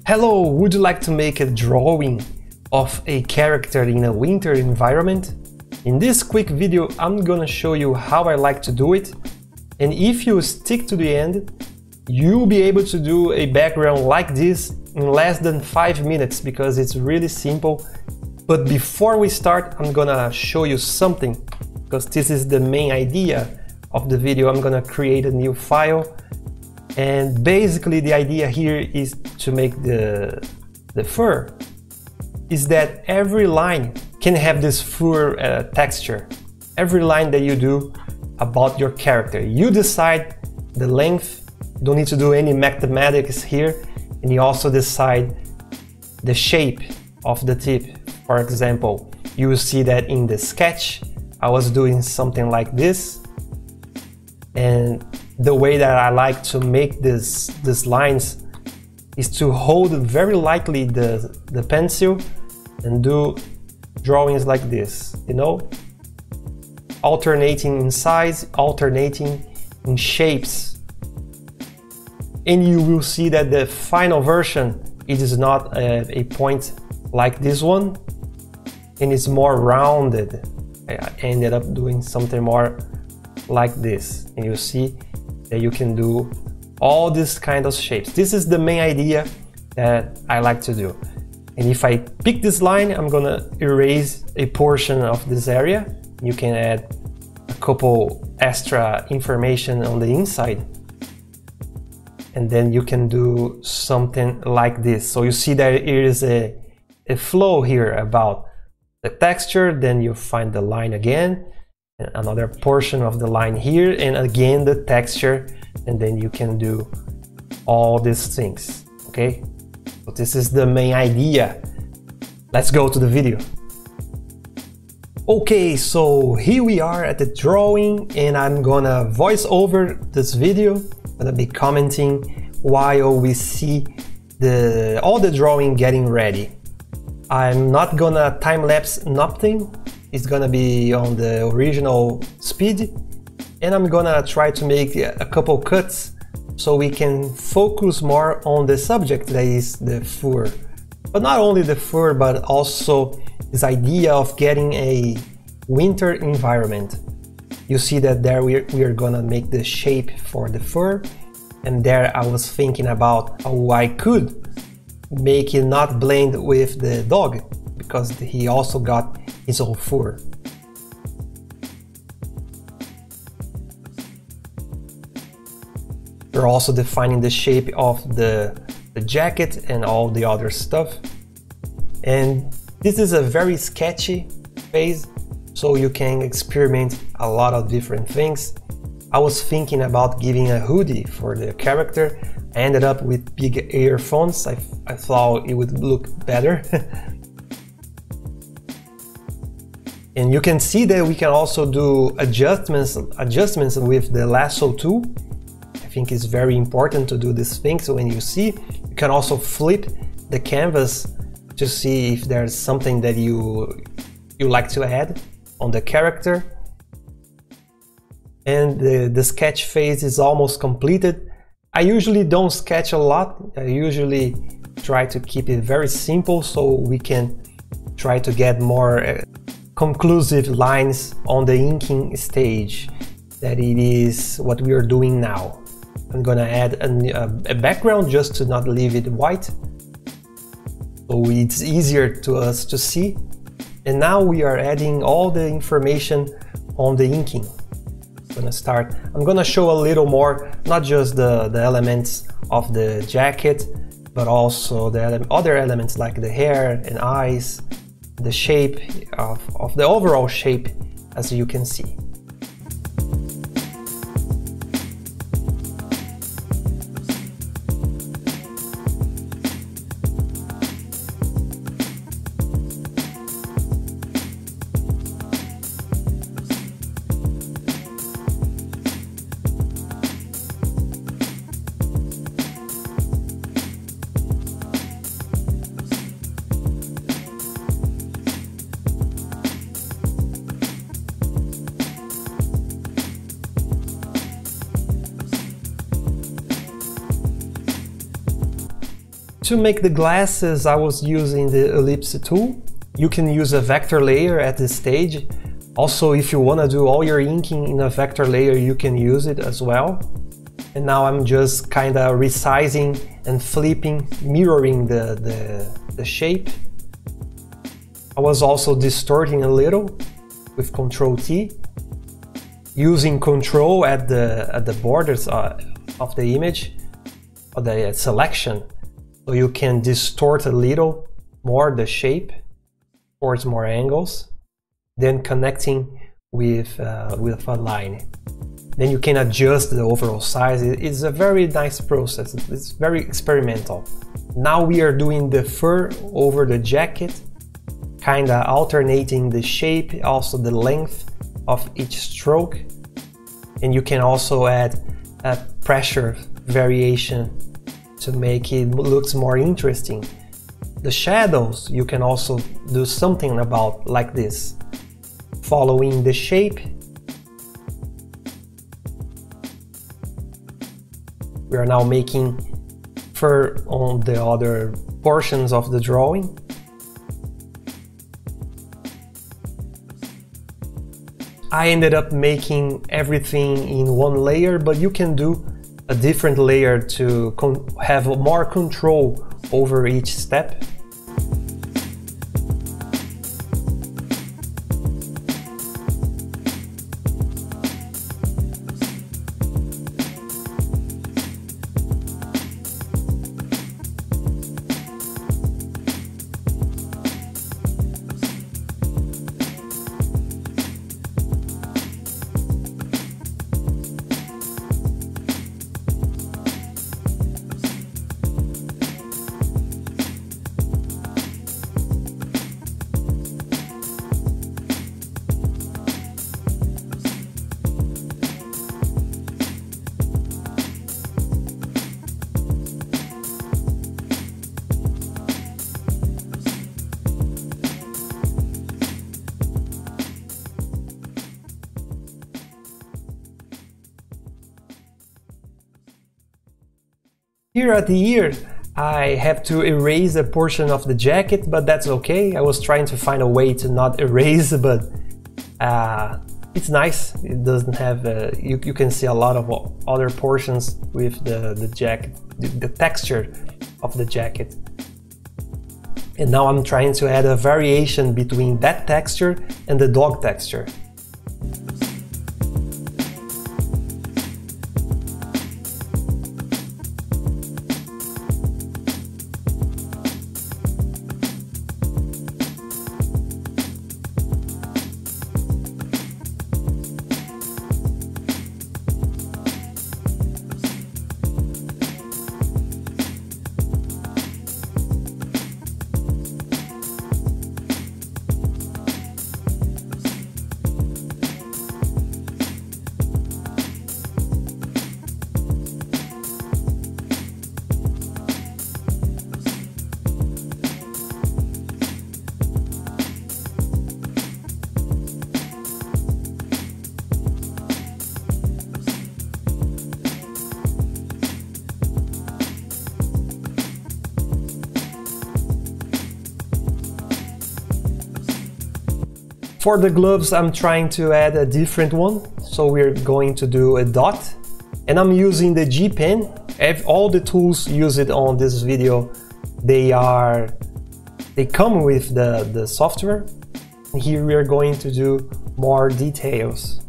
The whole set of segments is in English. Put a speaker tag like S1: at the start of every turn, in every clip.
S1: Hello, would you like to make a drawing of a character in a winter environment? In this quick video, I'm gonna show you how I like to do it. And if you stick to the end, you'll be able to do a background like this in less than 5 minutes because it's really simple. But before we start, I'm gonna show you something because this is the main idea of the video. I'm gonna create a new file. And basically the idea here is to make the fur is that every line can have this fur texture. Every line that you do about your character, you decide the length, don't need to do any mathematics here, and you also decide the shape of the tip. For example, you will see that in the sketch I was doing something like this, and the way that I like to make these lines is to hold very lightly the pencil and do drawings like this, you know, alternating in size, alternating in shapes. And you will see that the final version, it is not a point like this one, and it's more rounded. I ended up doing something more like this, and you see that you can do all these kind of shapes. This is the main idea that I like to do. And if I pick this line, I'm gonna erase a portion of this area. You can add a couple extra information on the inside. And then you can do something like this. So you see that there is a flow here about the texture, then you find the line again, and another portion of the line here, and again the texture, and then you can do all these things, okay? So this is the main idea. Let's go to the video. Okay, so here we are at the drawing, and I'm gonna voice over this video. I'm gonna be commenting while we see all the drawing getting ready. I'm not gonna time-lapse nothing. It's gonna be on the original speed, and I'm gonna try to make a couple cuts so we can focus more on the subject, that is the fur. But not only the fur, but also this idea of getting a winter environment. You see that there we are gonna make the shape for the fur, and there I was thinking about how I could make it not blend with the dog, because he also got his own fur. We're also defining the shape of the jacket and all the other stuff. And this is a very sketchy phase, so you can experiment a lot of different things. I was thinking about giving a hoodie for the character. I ended up with big earphones. I thought it would look better. And you can see that we can also do adjustments with the lasso tool. I think it's very important to do this thing. So when you see, you can also flip the canvas to see if there's something that you like to add on the character. And the sketch phase is almost completed. I usually don't sketch a lot. I usually try to keep it very simple so we can try to get more conclusive lines on the inking stage, that it is what we are doing now. I'm gonna add a background just to not leave it white, so it's easier to us to see. And now we are adding all the information on the inking. I'm gonna show a little more, not just the elements of the jacket, but also the other elements like the hair and eyes, the shape of the overall shape, as you can see. To make the glasses, I was using the ellipse tool. You can use a vector layer at this stage. Also, if you want to do all your inking in a vector layer, you can use it as well. And now I'm just kind of resizing and flipping, mirroring the shape. I was also distorting a little with Ctrl-T, using Control at the borders of the image, or the selection, so you can distort a little more the shape towards more angles, then connecting with a line. Then you can adjust the overall size. It's a very nice process. It's very experimental. Now we are doing the fur over the jacket, kind of alternating the shape, also the length of each stroke. And you can also add a pressure variation to make it look more interesting. The shadows, you can also do something about like this, following the shape. We are now making fur on the other portions of the drawing. I ended up making everything in one layer, but you can do a different layer to have more control over each step. Here at the ear, I have to erase a portion of the jacket, but that's okay. I was trying to find a way to not erase, but it's nice. It doesn't have, you can see a lot of other portions with the jacket, the texture of the jacket. And now I'm trying to add a variation between that texture and the dog texture. For the gloves, I'm trying to add a different one, so we're going to do a dot, and I'm using the G pen. All the tools used on this video, they come with the software. Here we are going to do more details.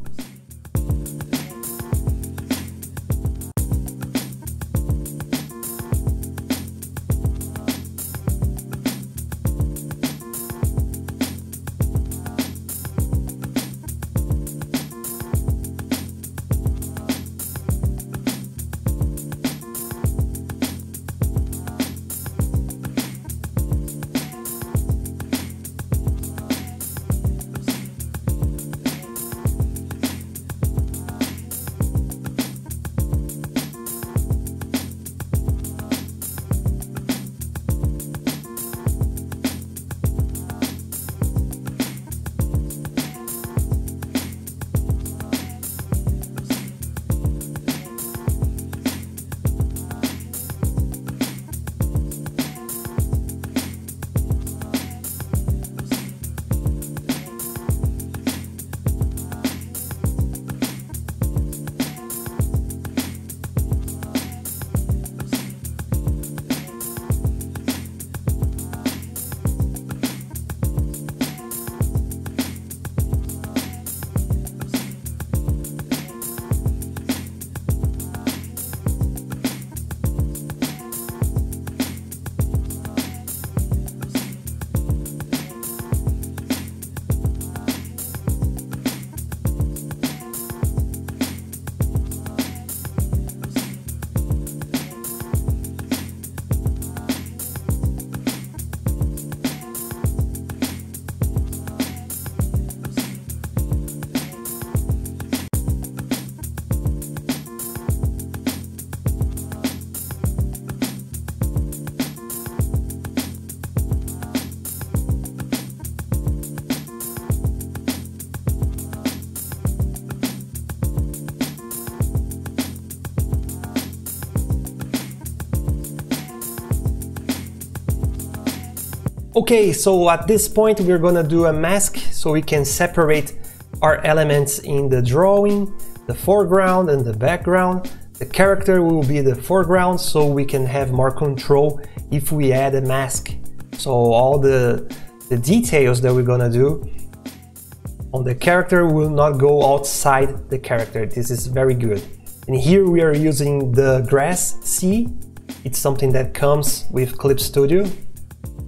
S1: Okay, so at this point we're gonna do a mask so we can separate our elements in the drawing, the foreground and the background. The character will be the foreground so we can have more control if we add a mask. So all the details that we're gonna do on the character will not go outside the character. This is very good. And here we are using the grass sea. It's something that comes with Clip Studio.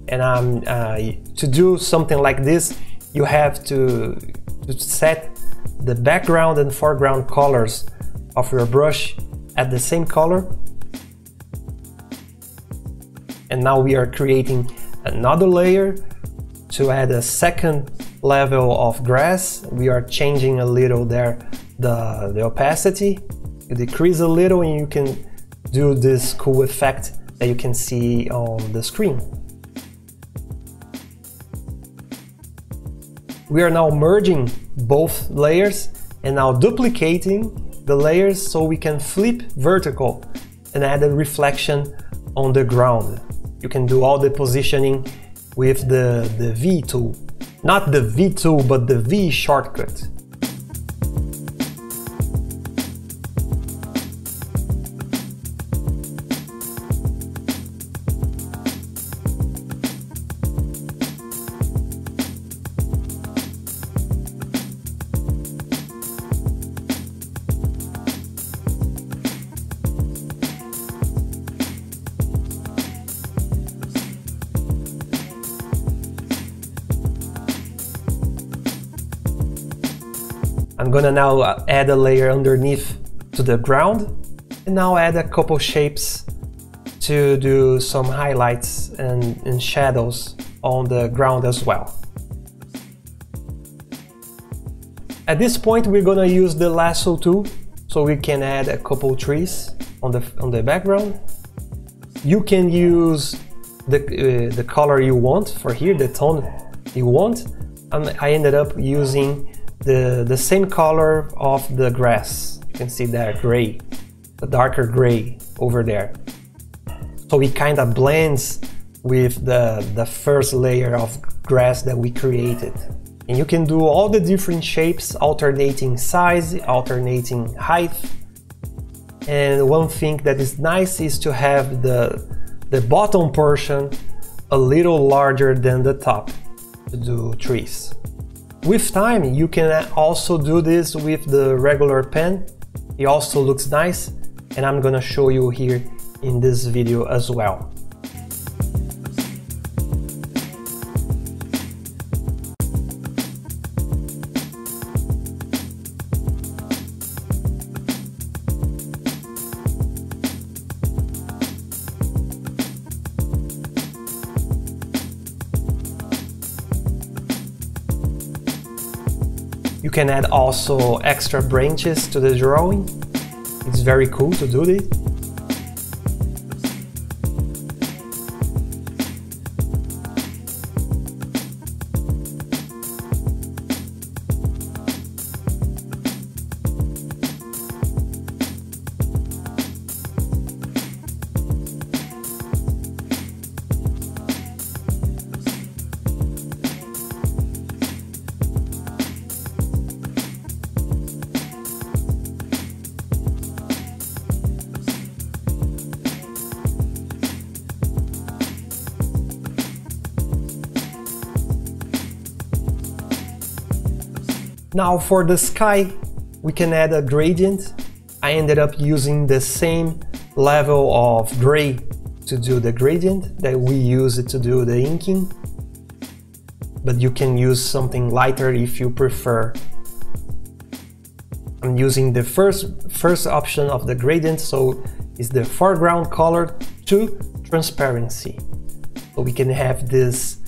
S1: And to do something like this, you have to set the background and foreground colors of your brush at the same color. And now we are creating another layer to add a second level of grass. We are changing a little there the opacity. You decrease a little and you can do this cool effect that you can see on the screen. We are now merging both layers and now duplicating the layers so we can flip vertical and add a reflection on the ground. You can do all the positioning with the V tool. Not the V tool, but the V shortcut. I'm gonna now add a layer underneath to the ground and now add a couple shapes to do some highlights and shadows on the ground as well. At this point we're gonna use the lasso tool so we can add a couple trees on the background. You can use the color you want for here, the tone you want. I ended up using the same color of the grass. You can see that gray, the darker gray over there. So it kind of blends with the first layer of grass that we created. And you can do all the different shapes, alternating size, alternating height. And one thing that is nice is to have the bottom portion a little larger than the top to do trees. With time, you can also do this with the regular pen. It also looks nice, and I'm gonna show you here in this video as well. You can add also extra branches to the drawing. It's very cool to do this. Now for the sky, we can add a gradient. I ended up using the same level of gray to do the gradient that we used to do the inking. But you can use something lighter if you prefer. I'm using the first option of the gradient, so it's the foreground color to transparency. So we can have this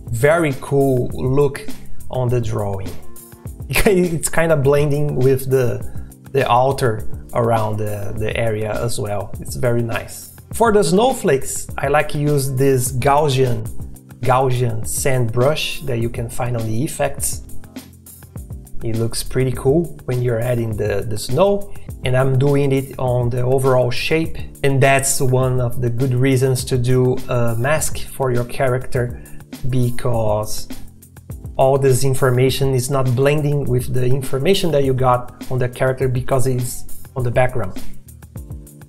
S1: very cool look on the drawing. It's kind of blending with the altar around the area as well. It's very nice. For the snowflakes, I like to use this Gaussian sand brush that you can find on the effects. It looks pretty cool when you're adding the snow, and I'm doing it on the overall shape. And that's one of the good reasons to do a mask for your character because all this information is not blending with the information that you got on the character because it's on the background.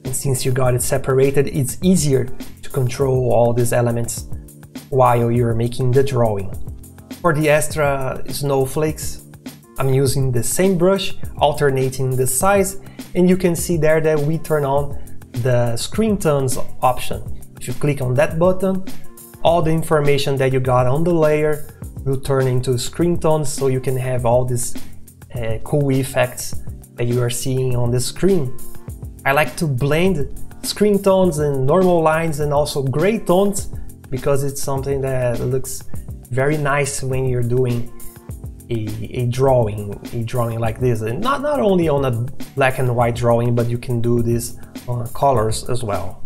S1: And since you got it separated, it's easier to control all these elements while you're making the drawing. For the extra snowflakes, I'm using the same brush, alternating the size, and you can see there that we turn on the screen tones option. If you click on that button, all the information that you got on the layer will turn into screen tones, so you can have all these cool effects that you are seeing on the screen. I like to blend screen tones and normal lines and also gray tones because it's something that looks very nice when you're doing a drawing like this, and not only on a black and white drawing, but you can do this on colors as well.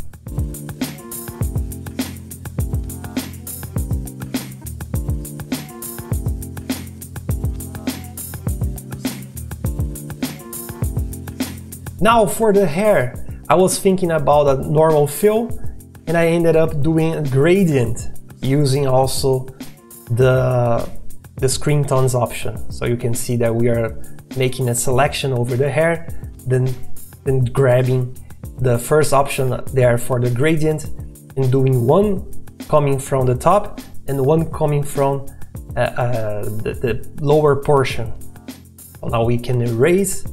S1: Now for the hair, I was thinking about a normal fill, and I ended up doing a gradient using also the screen tones option. So you can see that we are making a selection over the hair, then grabbing the first option there for the gradient and doing one coming from the top and one coming from the lower portion. So now we can erase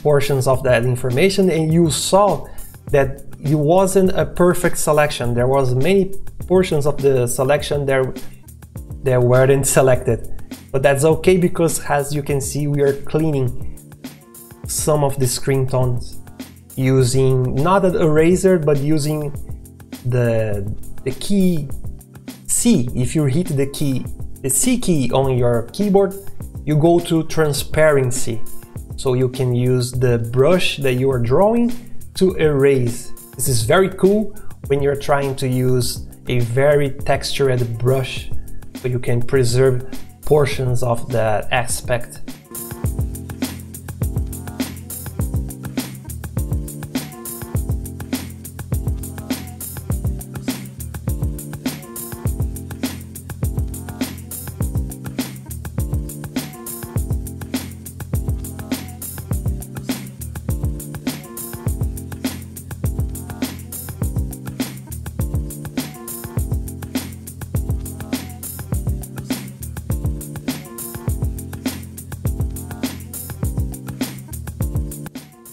S1: portions of that information, and you saw that it wasn't a perfect selection. There was many portions of the selection there that weren't selected, but that's okay because as you can see we are cleaning some of the screen tones using not an eraser but using the key C. If you hit the C key on your keyboard, you go to transparency, so you can use the brush that you are drawing to erase. This is very cool when you're trying to use a very textured brush, so you can preserve portions of that aspect.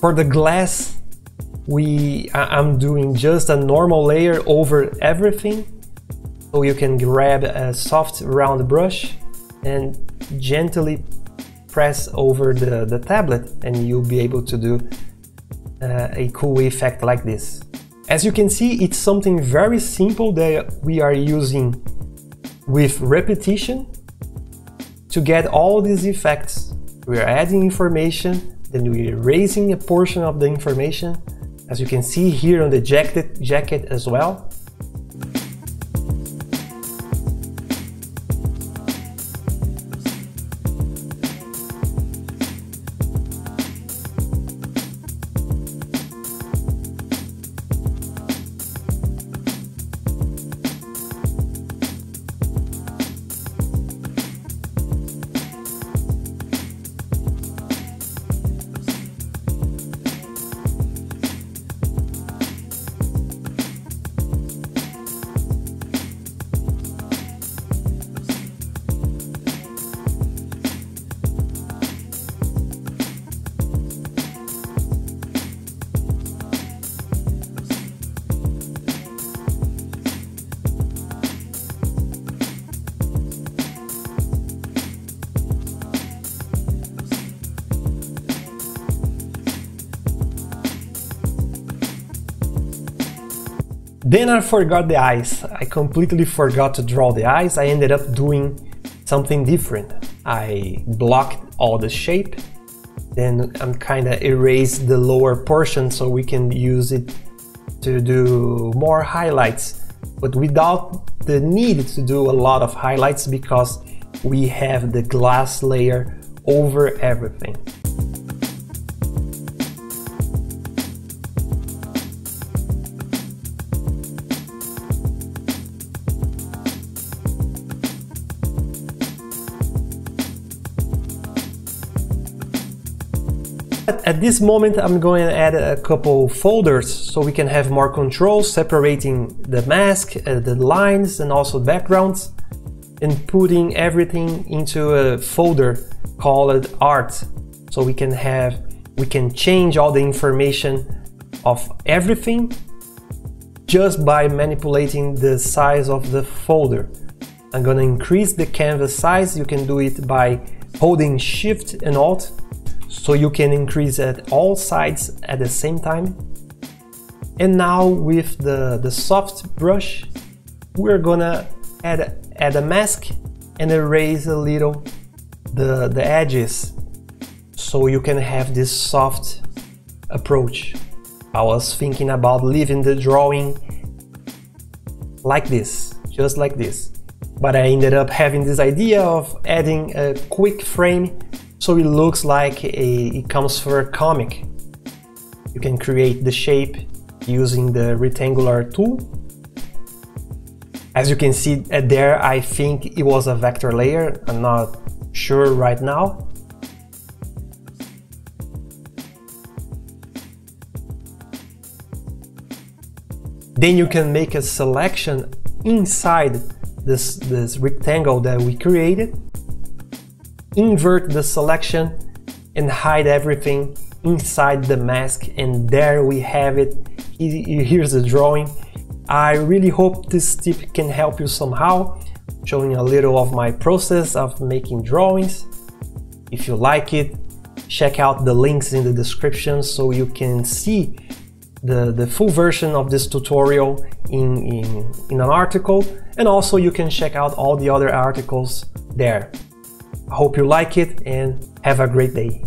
S1: For the glass, I'm doing just a normal layer over everything, so you can grab a soft round brush and gently press over the tablet and you'll be able to do a cool effect like this. As you can see, it's something very simple that we are using with repetition to get all these effects. We are adding information, then we're erasing a portion of the information, as you can see here on the jacket as well. Then I forgot the eyes. I completely forgot to draw the eyes. I ended up doing something different. I blocked all the shape, then I'm kind of erased the lower portion so we can use it to do more highlights, but without the need to do a lot of highlights because we have the glass layer over everything. At this moment, I'm going to add a couple folders so we can have more control, separating the mask, the lines, and also backgrounds, and putting everything into a folder called art. So we can change all the information of everything just by manipulating the size of the folder. I'm gonna increase the canvas size. You can do it by holding Shift and Alt, so you can increase at all sides at the same time. And now with the soft brush, we're gonna add a mask and erase a little the edges, so you can have this soft approach. I was thinking about leaving the drawing like this, just like this, but I ended up having this idea of adding a quick frame so it looks like it comes for a comic. You can create the shape using the rectangular tool. As you can see there, I think it was a vector layer. I'm not sure right now. Then you can make a selection inside this rectangle that we created. Invert the selection and hide everything inside the mask, and there we have it. Here's the drawing. I really hope this tip can help you somehow, showing a little of my process of making drawings. If you like it, check out the links in the description so you can see the full version of this tutorial in an article, and also you can check out all the other articles there. I hope you like it and have a great day.